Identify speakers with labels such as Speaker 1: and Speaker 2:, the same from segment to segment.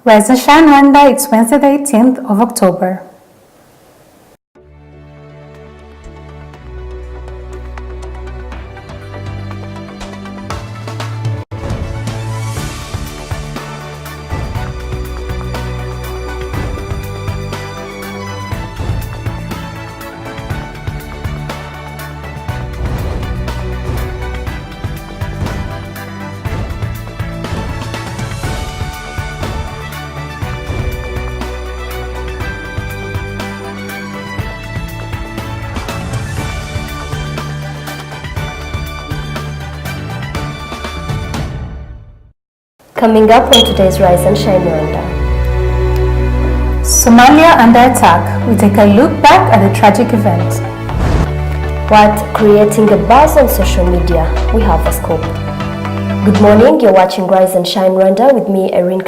Speaker 1: Rise and Shine Rwanda, it's Wednesday the 18th of October.
Speaker 2: Coming up on today's Rise and Shine Rwanda.
Speaker 1: Somalia under attack. We take a look back at the tragic event.
Speaker 2: What creating a buzz on social media? We have a scoop. Good morning, you're watching Rise and Shine Rwanda with me, Irene.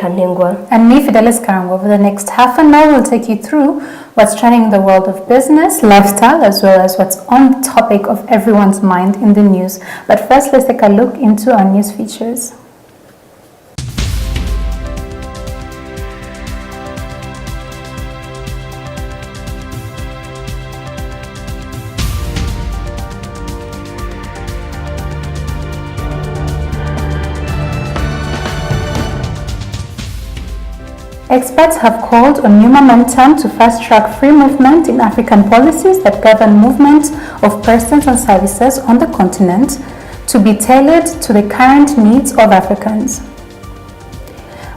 Speaker 1: And me, Fidelis Karango. Over the next half an hour, we'll take you through what's trending in the world of business, lifestyle, as well as what's on the topic of everyone's mind in the news. But first, let's take a look into our news features. Experts have called on new momentum to fast-track free movement in African policies that govern movement of persons and services on the continent to be tailored to the current needs of Africans.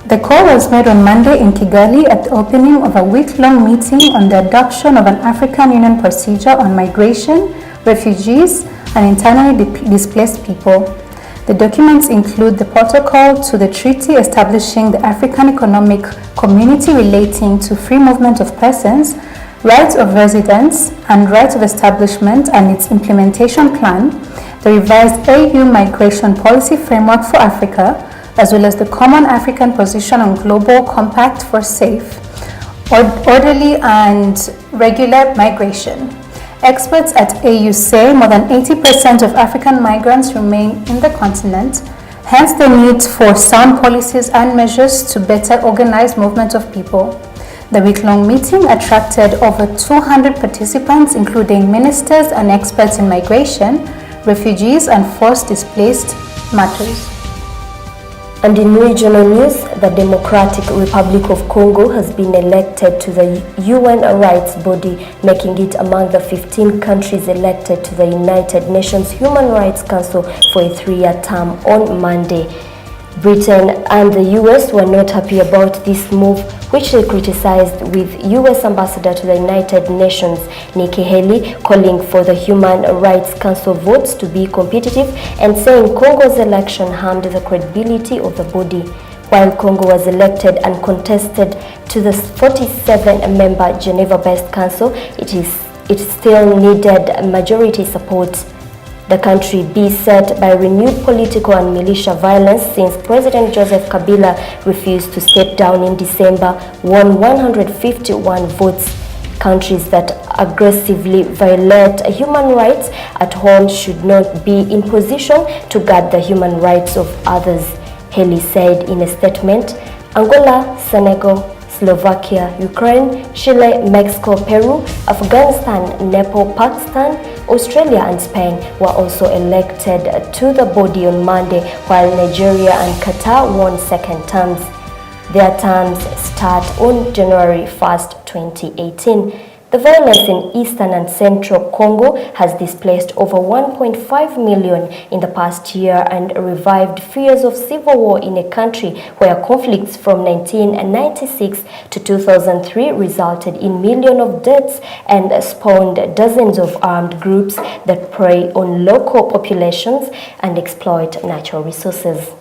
Speaker 1: The call was made on Monday in Kigali at the opening of a week-long meeting on the adoption of an African Union procedure on migration, refugees, and internally displaced people. The documents include the protocol to the treaty establishing the African Economic Community relating to free movement of persons, rights of residence, and rights of establishment and its implementation plan, the revised AU Migration Policy Framework for Africa, as well as the Common African Position on Global Compact for Safe, Orderly and Regular Migration. Experts at AU say more than 80% of African migrants remain in the continent, hence the need for sound policies and measures to better organize movement of people. The week-long meeting attracted over 200 participants, including ministers and experts in migration, refugees, and forced displaced matters.
Speaker 2: And in regional news, the Democratic Republic of Congo has been elected to the UN rights body, making it among the 15 countries elected to the United Nations Human Rights Council for a 3-year term on Monday. Britain and the US were not happy about this move, which they criticized, with US Ambassador to the United Nations Nikki Haley calling for the Human Rights Council votes to be competitive and saying Congo's election harmed the credibility of the body. While Congo was elected and contested to the 47-member Geneva-based council, it still needed majority support. The country beset by renewed political and militia violence since President Joseph Kabila refused to step down in December, won 151 votes. Countries that aggressively violate human rights at home should not be in position to guard the human rights of others, Haley said in a statement. Angola, Senegal, Slovakia, Ukraine, Chile, Mexico, Peru, Afghanistan, Nepal, Pakistan, Australia and Spain were also elected to the body on Monday, while Nigeria and Qatar won second terms. Their terms start on January 1st, 2018. The violence in eastern and central Congo has displaced over 1.5 million in the past year and revived fears of civil war in a country where conflicts from 1996 to 2003 resulted in millions of deaths and spawned dozens of armed groups that prey on local populations and exploit natural resources.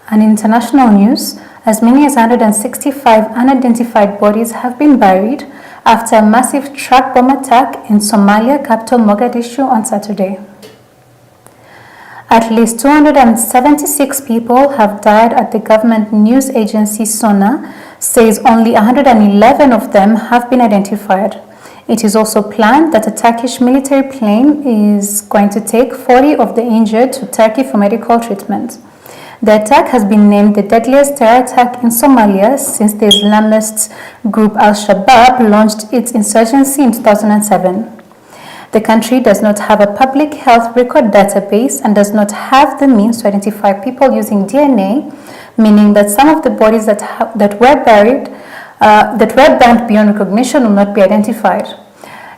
Speaker 1: And in international news, as many as 165 unidentified bodies have been buried after a massive truck bomb attack in Somalia capital Mogadishu on Saturday. At least 276 people have died at the government news agency SONA says only 111 of them have been identified. It is also planned that a Turkish military plane is going to take 40 of the injured to Turkey for medical treatment. The attack has been named the deadliest terror attack in Somalia since the Islamist group Al-Shabaab launched its insurgency in 2007. The country does not have a public health record database and does not have the means to identify people using DNA, meaning that some of the bodies that were burned beyond recognition will not be identified.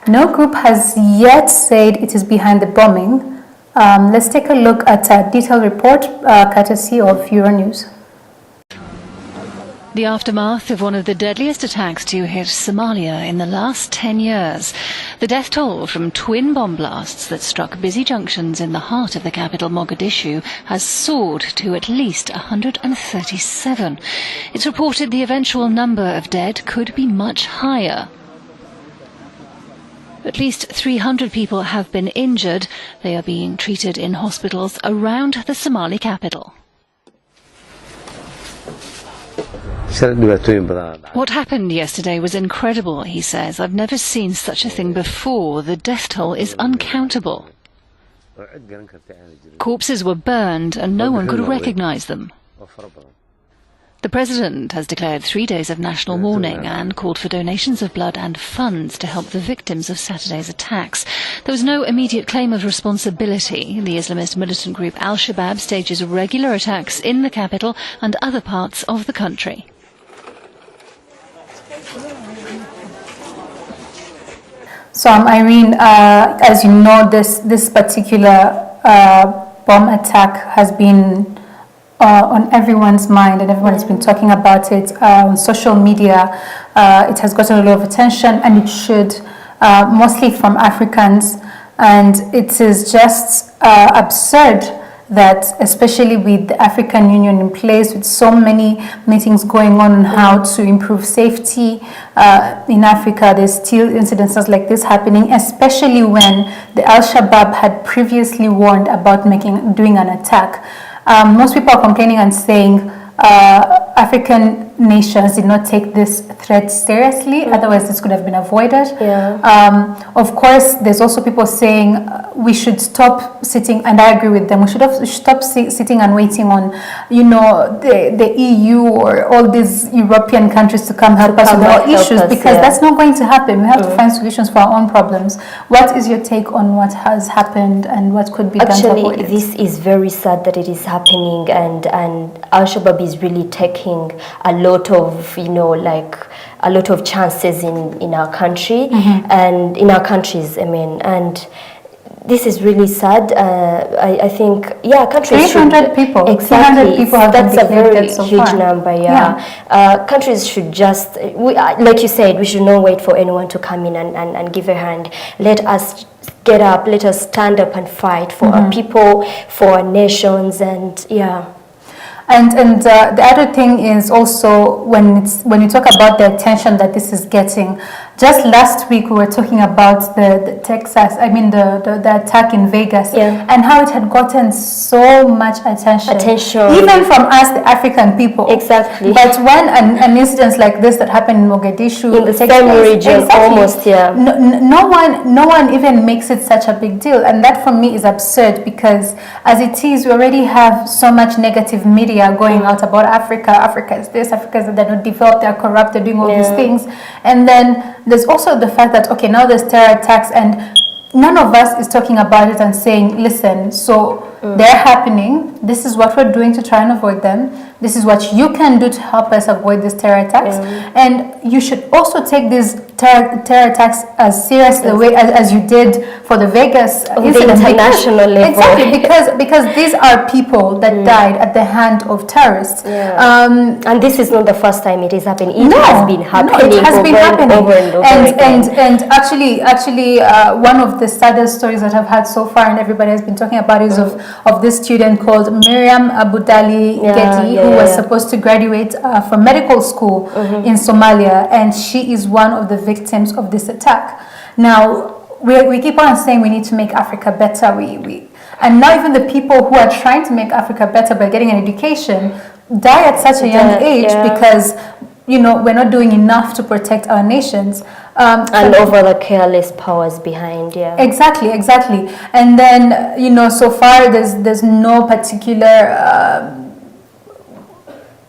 Speaker 1: No group has yet said it is behind the bombing. Let's take a look at a detailed report courtesy of Euronews.
Speaker 3: The aftermath of one of the deadliest attacks to hit Somalia in the last 10 years. The death toll from twin bomb blasts that struck busy junctions in the heart of the capital, Mogadishu, has soared to at least 137. It's reported the eventual number of dead could be much higher. At least 300 people have been injured. They are being treated in hospitals around the Somali capital. What happened yesterday was incredible, he says. I've never seen such a thing before. The death toll is uncountable. Corpses were burned and no one could recognize them. The president has declared 3 days of national mourning and called for donations of blood and funds to help the victims of Saturday's attacks. There was no immediate claim of responsibility. The Islamist militant group Al-Shabaab stages regular attacks in the capital and other parts of the country.
Speaker 1: So, Irene, as you know, this particular bomb attack has been on everyone's mind, and everyone has been talking about it on social media. It has gotten a lot of attention, and it should, mostly from Africans. And it is just absurd that, especially with the African Union in place, with so many meetings going on how to improve safety in Africa, there's still incidences like this happening, especially when the Al-Shabaab had previously warned about doing an attack. Most people are complaining and saying African nations did not take this threat seriously, otherwise this could have been avoided. Of course, there's also people saying we should stop sitting, and I agree with them, we should stop sitting and waiting on, the EU or all these European countries to come help us with our issues, because that's not going to happen. We have to find solutions for our own problems. What is your take on what has happened and what could be done to avoid it?
Speaker 2: Actually, this is very sad that it is happening, and Al-Shabaab is really taking a lot of a lot of chances in our country and in our countries, and this is really sad. I think countries
Speaker 1: 300 people.
Speaker 2: Exactly.
Speaker 1: 300 people have
Speaker 2: That's
Speaker 1: been
Speaker 2: a very
Speaker 1: so
Speaker 2: huge
Speaker 1: far.
Speaker 2: number. Countries should just, like you said, we should not wait for anyone to come in and give a hand. Let us get up. Let us stand up and fight for our people, for our nations, and
Speaker 1: And the other thing is also when you talk about the attention that this is getting. Just last week we were talking about the attack in Vegas, and how it had gotten so much attention, even from us, the African people.
Speaker 2: Exactly.
Speaker 1: But when an incident like this that happened in Mogadishu,
Speaker 2: in the same region, almost,
Speaker 1: no one even makes it such a big deal, and that for me is absurd, because as it is, we already have so much negative media going out about Africa. Africa is this, Africa is that, they're not developed, they're corrupt, they're doing all these things, and then there's also the fact that, okay, now there's terror attacks and none of us is talking about it and saying, listen, so they're happening, this is what we're doing to try and avoid them, this is what you can do to help us avoid these terror attacks, and you should also take these terror attacks as serious the way as you did for the Vegas incident,
Speaker 2: international level.
Speaker 1: Exactly, because these are people that died at the hand of terrorists.
Speaker 2: And this is not the first time it is happening. It has been happening.
Speaker 1: It has been happening
Speaker 2: over and over again.
Speaker 1: And actually, one of the saddest stories that I've had so far, and everybody has been talking about, is of this student called Miriam Abudali Gedi, who was supposed to graduate from medical school in Somalia, and she is one of the victims of this attack. Now, we keep on saying we need to make Africa better. And now even the people who are trying to make Africa better by getting an education die at such a young age because we're not doing enough to protect our nations.
Speaker 2: And over the careless powers behind,
Speaker 1: Exactly. And then, so far there's no particular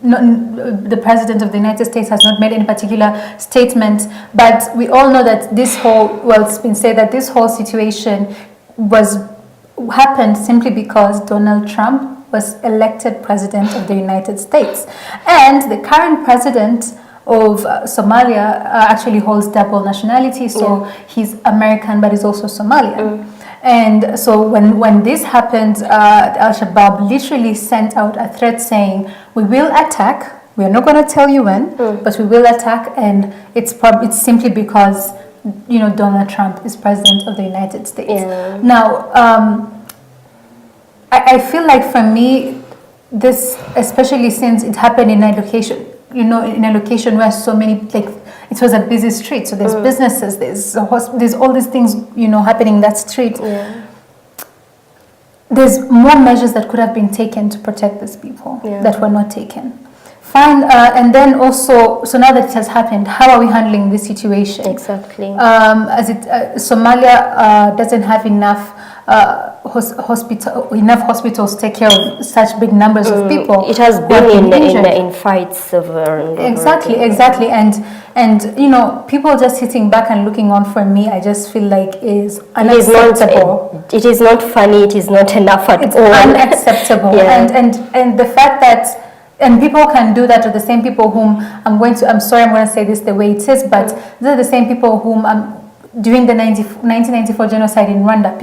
Speaker 1: the President of the United States has not made any particular statement, but we all know that it's been said that this whole situation happened simply because Donald Trump was elected President of the United States. And the current president of Somalia actually holds double nationality, so he's American but he's also Somalian. And so when this happened, Al-Shabaab literally sent out a threat saying, we will attack, we are not going to tell you when, but we will attack, and it's simply because Donald Trump is President of the United States. Now, I feel like for me, this, especially since it happened in a location, in a location where so many, it was a busy street, so there's businesses, there's all these things, happening in that street. There's more measures that could have been taken to protect these people that were not taken. Fine, and then also, so now that it has happened, how are we handling this situation?
Speaker 2: Exactly.
Speaker 1: Somalia doesn't have enough hospitals to take care of such big numbers of people.
Speaker 2: It has been in fights over
Speaker 1: exactly, and people just sitting back and looking on, for me, I just feel like is unacceptable.
Speaker 2: It is not funny. It is not enough at all.
Speaker 1: It's unacceptable, and the fact that. And people can do that to the same people whom I'm going to say this the way it is, but these are the same people whom during the 1994 genocide in Rwanda,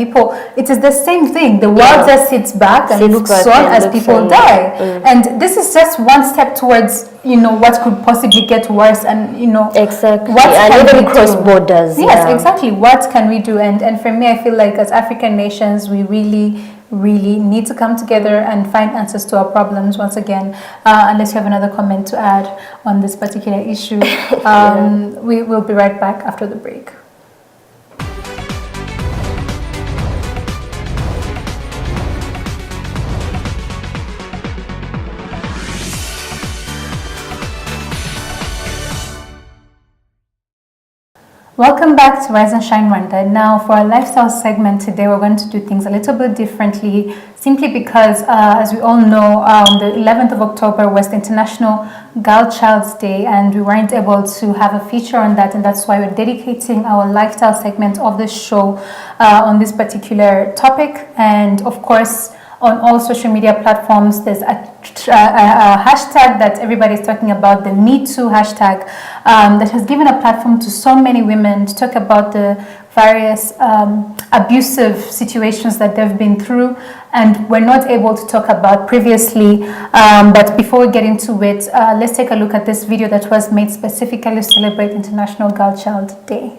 Speaker 1: it is the same thing. The world just sits back and looks on as people die. And this is just one step towards, what could possibly get worse, and,
Speaker 2: exactly.
Speaker 1: What
Speaker 2: and
Speaker 1: can
Speaker 2: even cross borders.
Speaker 1: Yes, exactly. What can we do? And for me, I feel like as African nations, we really need to come together and find answers to our problems once again. Unless you have another comment to add on this particular issue, we will be right back after the break. Welcome back to Rise and Shine Rwanda. Now, for our lifestyle segment today, we're going to do things a little bit differently, simply because, as we all know, the 11th of October was the International Girl Child's Day, and we weren't able to have a feature on that, and that's why we're dedicating our lifestyle segment of the show on this particular topic. And of course, on all social media platforms, there's a hashtag that everybody's talking about, the Me Too hashtag, that has given a platform to so many women to talk about the various abusive situations that they've been through and were not able to talk about previously. But before we get into it, let's take a look at this video that was made specifically to celebrate International Girl Child Day.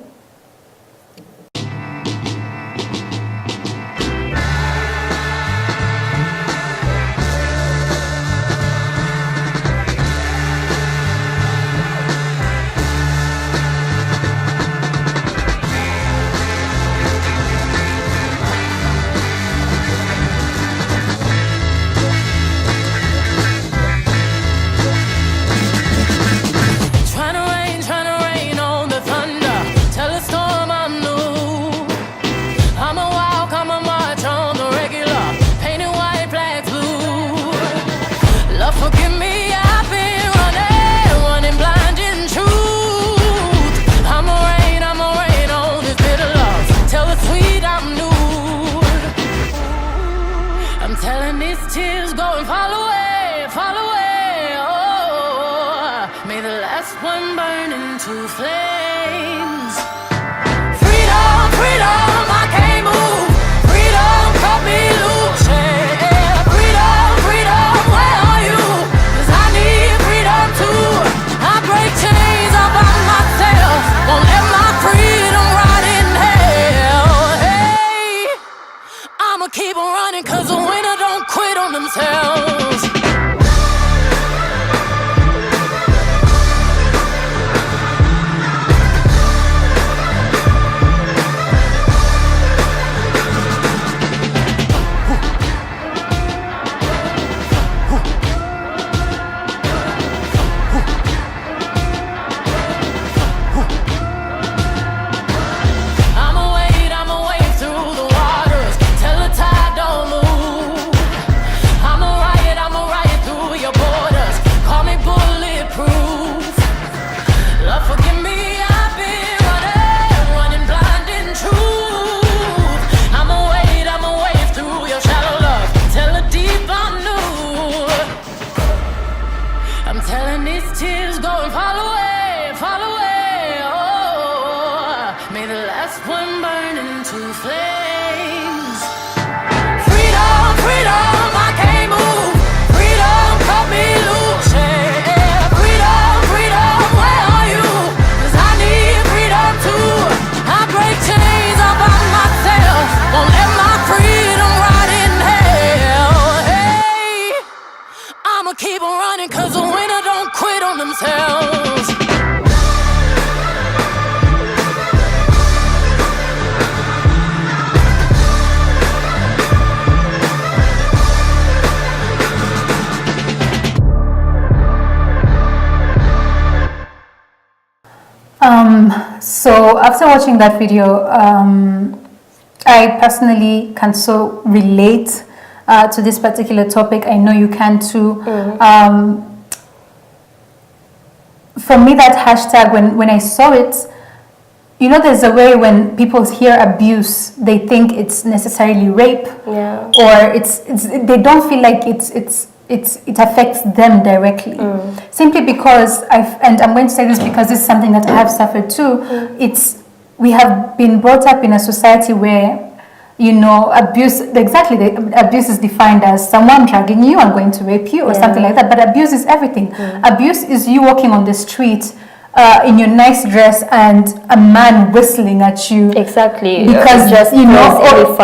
Speaker 1: So after watching that video, I personally can so relate to this particular topic. I know you can too. For me, that hashtag, when I saw it, you know, there's a way when people hear abuse, they think it's necessarily rape, or they don't feel like it affects them directly. Simply because and I'm going to say this because this is something that I have suffered too. We have been brought up in a society where, you know, abuse is defined as someone dragging you and going to rape you or something like that. But abuse is everything. Abuse is you walking on the street in your nice dress and a man whistling at you.
Speaker 2: Exactly.
Speaker 1: Because
Speaker 2: just, you know, or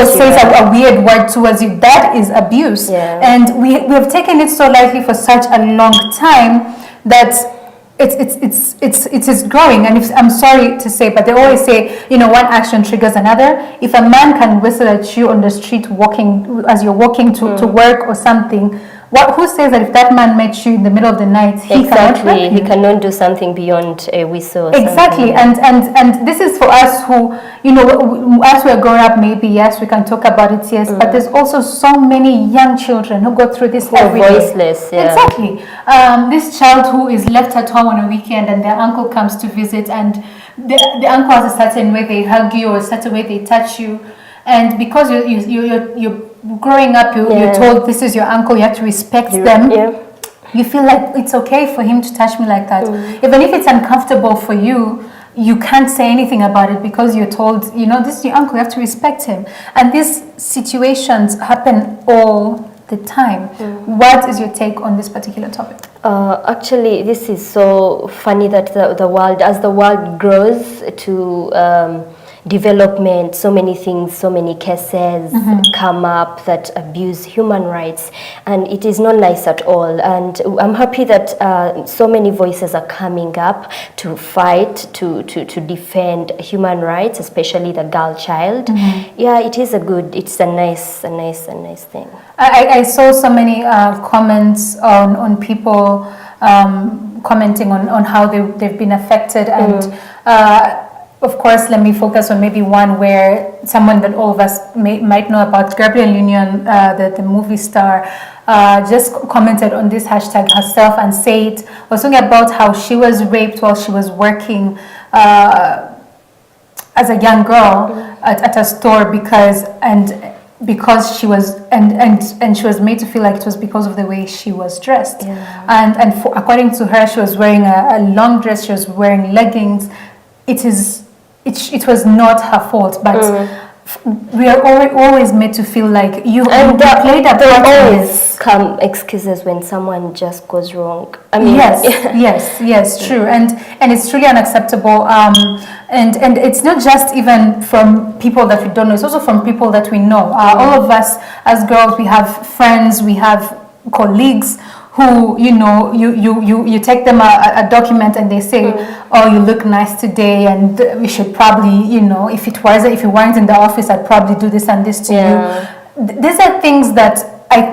Speaker 1: says a weird word towards you. That is abuse. And we have taken it so lightly for such a long time that it is growing. And I'm sorry to say, but they always say, you know, one action triggers another. If a man can whistle at you on the street as you're walking to work or something, who says that if that man met you in the middle of the night, he
Speaker 2: cannot do something beyond a whistle?
Speaker 1: Exactly. And this is for us who, you know, as we're growing up, maybe yes, we can talk about it, yes, but there's also so many young children who go through this every day.
Speaker 2: Voiceless.
Speaker 1: Exactly. This child who is left at home on a weekend and their uncle comes to visit, and the uncle has a certain way they hug you or a certain way they touch you, and because you're growing up, you're told this is your uncle, you have to respect them. You feel like it's okay for him to touch me like that. Even if it's uncomfortable for you, you can't say anything about it because you're told, you know, this is your uncle, you have to respect him. And these situations happen all the time. What is your take on this particular topic?
Speaker 2: Actually, this is so funny that the world, as the world grows to development, so many things, so many cases come up that abuse human rights, and it is not nice at all. And I'm happy that so many voices are coming up to fight, to defend human rights, especially the girl child. Yeah, it's a nice thing.
Speaker 1: I saw so many comments on people commenting on how they've been affected, and of course, let me focus on maybe one where someone that all of us might know about, Gabrielle Union, the movie star, just commented on this hashtag herself and was talking about how she was raped while she was working as a young girl at a store because she was and she was made to feel like it was because of the way she was dressed, and according to her, she was wearing a long dress, she was wearing leggings. It was not her fault, but we are always made to feel like you played a part.
Speaker 2: There always come excuses when someone just goes wrong. I mean,
Speaker 1: yes, true, and it's truly unacceptable. And it's not just even from people that we don't know; it's also from people that we know. All of us as girls, we have friends, we have colleagues who, you know, you take them a document and they say, oh, you look nice today, and we should probably, you know, if you weren't in the office, I'd probably do this and this to you. These are things that,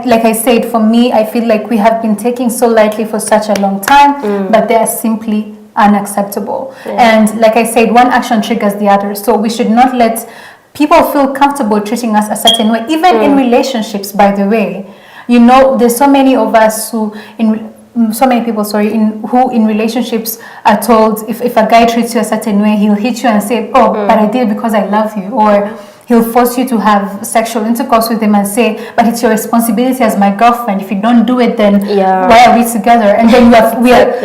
Speaker 1: like I said, for me, I feel like we have been taking so lightly for such a long time, but they are simply unacceptable. And like I said, one action triggers the other, so we should not let people feel comfortable treating us a certain way, even in relationships, by the way. You know, there's so many of us who in relationships are told if a guy treats you a certain way, he'll hit you and say, oh, but I did it because I love you, or he'll force you to have sexual intercourse with him and say, but it's your responsibility as my girlfriend. If you don't do it, then why are we together? And then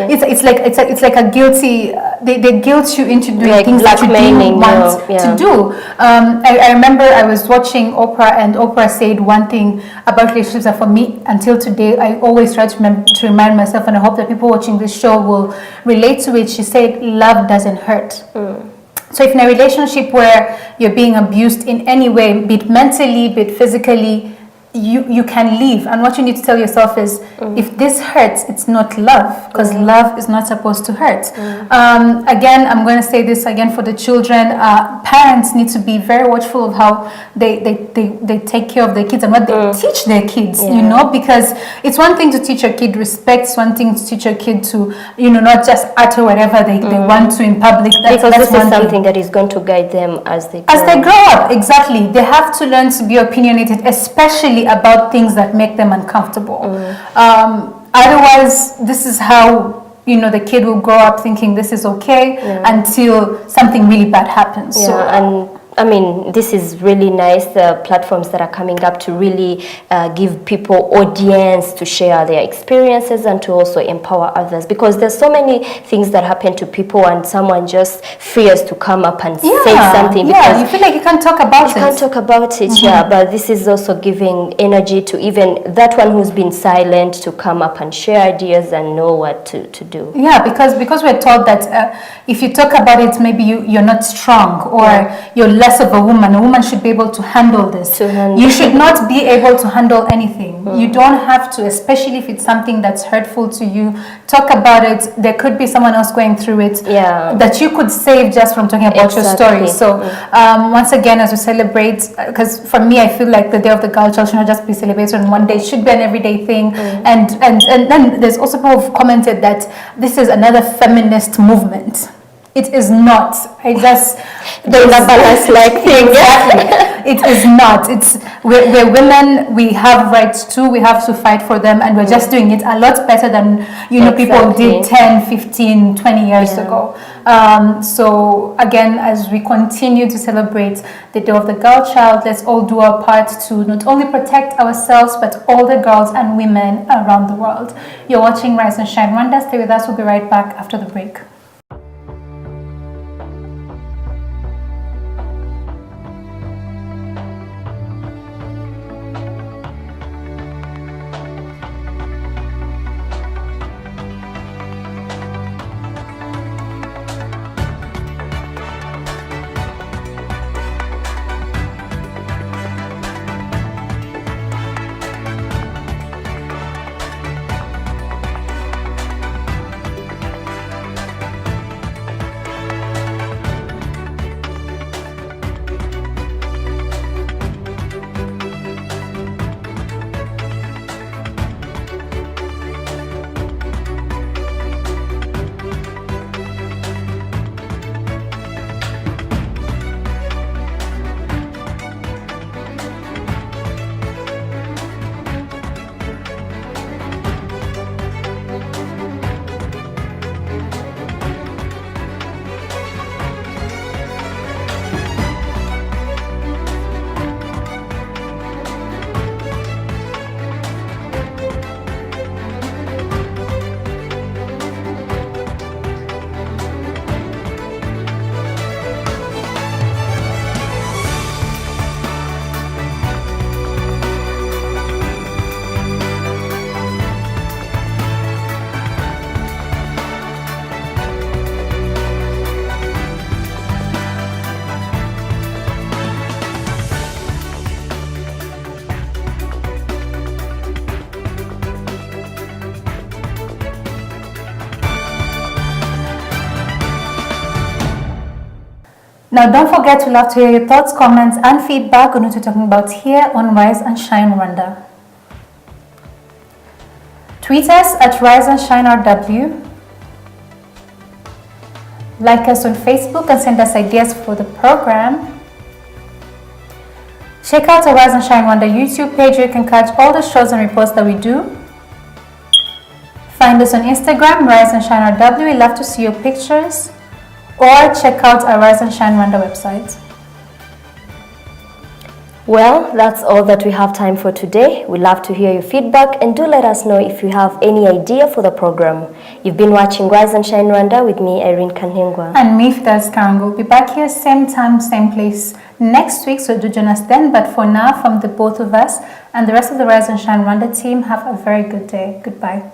Speaker 1: it's like a guilty. They guilt you into doing like things that you didn't want to do. I remember I was watching Oprah, and Oprah said one thing about relationships that for me until today I always try to remind myself, and I hope that people watching this show will relate to it. She said, "Love doesn't hurt." So if in a relationship where you're being abused in any way, be it mentally, be it physically, you can leave, and what you need to tell yourself is, if this hurts, it's not love, because love is not supposed to hurt. Again, I'm going to say this again for the children. Parents need to be very watchful of how they take care of their kids and what they teach their kids, you know, because it's one thing to teach a kid respect, it's one thing to teach a kid to, you know, not just utter whatever they want to in public.
Speaker 2: Because this is something that is going to guide them as they
Speaker 1: grow up. Exactly. They have to learn to be opinionated, especially about things that make them uncomfortable. Otherwise, this is how, you know, the kid will grow up thinking this is okay until something really bad happens.
Speaker 2: Yeah, so, and I mean, this is really nice, the platforms that are coming up to really give people audience to share their experiences and to also empower others, because there's so many things that happen to people and someone just fears to come up and say something.
Speaker 1: Yeah, you feel like you can't talk about it.
Speaker 2: You can't talk about it, but this is also giving energy to even that one who's been silent to come up and share ideas and know what to do.
Speaker 1: Yeah, because we're taught that if you talk about it, maybe you're not strong, or you're less of a woman. A woman should be able to handle this. You should not be able to handle anything. You don't have to, especially if it's something that's hurtful to you. Talk about it. There could be someone else going through it that you could save just from talking about your story. So once again, as we celebrate, because for me, I feel like the Day of the Girl Child should not just be celebrated on one day. It should be an everyday thing. And then there's also people who've commented that this is another feminist movement. It is not.
Speaker 2: There's a balance like thing.
Speaker 1: Exactly. It is not. We're women. We have rights too. We have to fight for them, and we're just doing it a lot better than people did 10, 15, 20 years ago. So again, as we continue to celebrate the Day of the Girl Child, let's all do our part to not only protect ourselves but all the girls and women around the world. You're watching Rise and Shine Rwanda. Stay with us. We'll be right back after the break. Now, don't forget to love to hear your thoughts, comments, and feedback on what we're talking about here on Rise and Shine Rwanda. Tweet us at Rise and Shine RW. Like us on Facebook and send us ideas for the program. Check out our Rise and Shine Rwanda YouTube page where you can catch all the shows and reports that we do. Find us on Instagram, Rise and Shine RW. We love to see your pictures. Or check out our Rise and Shine Rwanda website.
Speaker 2: Well, that's all that we have time for today. We love to hear your feedback and do let us know if you have any idea for the program. You've been watching Rise and Shine Rwanda with me, Irene Kanhengwa.
Speaker 1: And me, Fidas Karango. We'll be back here same time, same place next week, so do join us then. But for now, from the both of us and the rest of the Rise and Shine Rwanda team, have a very good day. Goodbye.